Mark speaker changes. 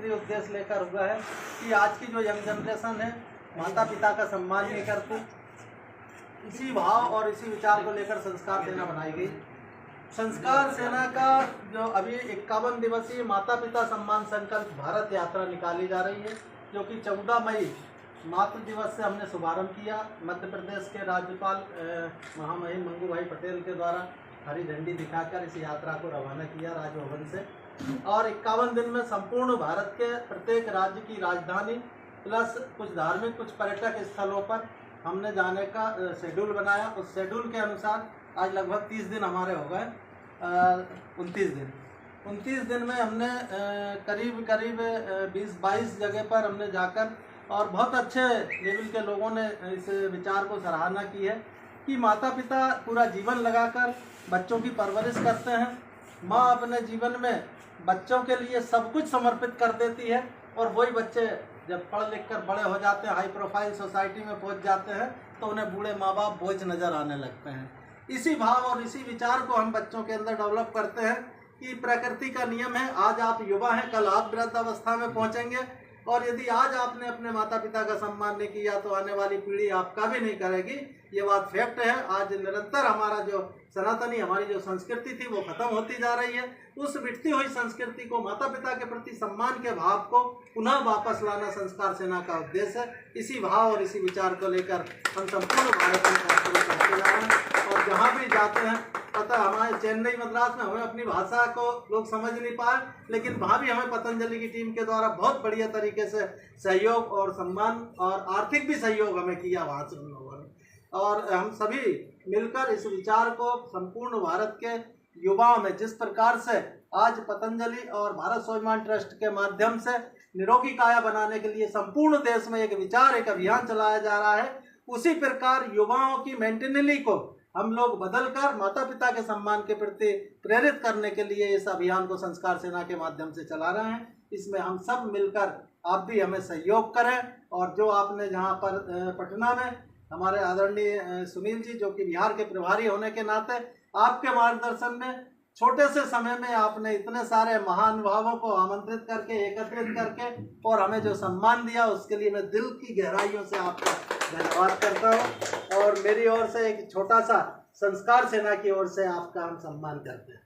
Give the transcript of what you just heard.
Speaker 1: फिक्री उद्देश्य लेकर हुआ है कि आज की जो यंग जनरेशन है माता पिता का सम्मान नहीं करती। इसी भाव और इसी विचार को लेकर संस्कार सेना बनाई गई। संस्कार सेना का जो अभी 51 दिवसीय माता पिता सम्मान संकल्प भारत यात्रा निकाली जा रही है, जो कि 14 मई मातृ दिवस से हमने शुभारंभ किया। मध्य प्रदेश के राज्यपाल महामहिम मंगू भाई पटेल के द्वारा हरी झंडी दिखाकर इस यात्रा को रवाना किया राजभवन से, और 51 दिन में संपूर्ण भारत के प्रत्येक राज्य की राजधानी प्लस कुछ धार्मिक कुछ पर्यटक स्थलों पर हमने जाने का शेड्यूल बनाया। उस शेड्यूल के अनुसार आज लगभग 30 दिन हमारे हो गए, 29 दिन में हमने करीब 20-22 जगह पर हमने जाकर और बहुत अच्छे लेवल के लोगों ने इस विचार को सराहना की है कि माता पिता पूरा जीवन लगाकर बच्चों की परवरिश करते हैं। माँ अपने जीवन में बच्चों के लिए सब कुछ समर्पित कर देती है, और वही बच्चे जब पढ़ लिख कर बड़े हो जाते हैं, हाई प्रोफाइल सोसाइटी में पहुंच जाते हैं, तो उन्हें बूढ़े माँ बाप बोझ नज़र आने लगते हैं। इसी भाव और इसी विचार को हम बच्चों के अंदर डेवलप करते हैं कि प्रकृति का नियम है, आज आप युवा हैं, कल आप वृद्धावस्था में पहुंचेंगे, और यदि आज आपने अपने माता पिता का सम्मान नहीं किया तो आने वाली पीढ़ी आपका भी नहीं करेगी। ये बात फैक्ट है। आज निरंतर हमारा जो सनातनी हमारी जो संस्कृति थी वो खत्म होती जा रही है। उस मिटती हुई संस्कृति को, माता पिता के प्रति सम्मान के भाव को पुनः वापस लाना संस्कार सेना का उद्देश्य है। इसी भाव और इसी विचार को लेकर हम संपूर्ण भारत में करते जा रहे हैं, और जहाँ भी जाते हैं, पता हमारे चेन्नई मद्रास में हमें अपनी भाषा को लोग समझ नहीं पाए, लेकिन वहाँ भी हमें पतंजलि की टीम के द्वारा बहुत बढ़िया तरीके से सहयोग और सम्मान और आर्थिक भी सहयोग हमें किया वहाँ से उन लोगों ने। और हम सभी मिलकर इस विचार को संपूर्ण भारत के युवाओं में, जिस प्रकार से आज पतंजलि और भारत स्वाभिमान ट्रस्ट के माध्यम से निरोगी काया बनाने के लिए संपूर्ण देश में एक विचार, एक अभियान चलाया जा रहा है, उसी प्रकार युवाओं की मेंटेनली को हम लोग बदलकर माता पिता के सम्मान के प्रति प्रेरित करने के लिए इस अभियान को संस्कार सेना के माध्यम से चला रहे हैं। इसमें हम सब मिलकर आप भी हमें सहयोग करें, और जो आपने जहां पर पटना में हमारे आदरणीय सुनील जी, जो कि बिहार के प्रभारी होने के नाते आपके मार्गदर्शन में छोटे से समय में आपने इतने सारे महानुभावों को आमंत्रित करके, एकत्रित करके और हमें जो सम्मान दिया, उसके लिए मैं दिल की गहराइयों से आपका धन्यवाद करता हूँ। और मेरी ओर से एक छोटा सा संस्कार सेना की ओर से आपका हम सम्मान करते हैं।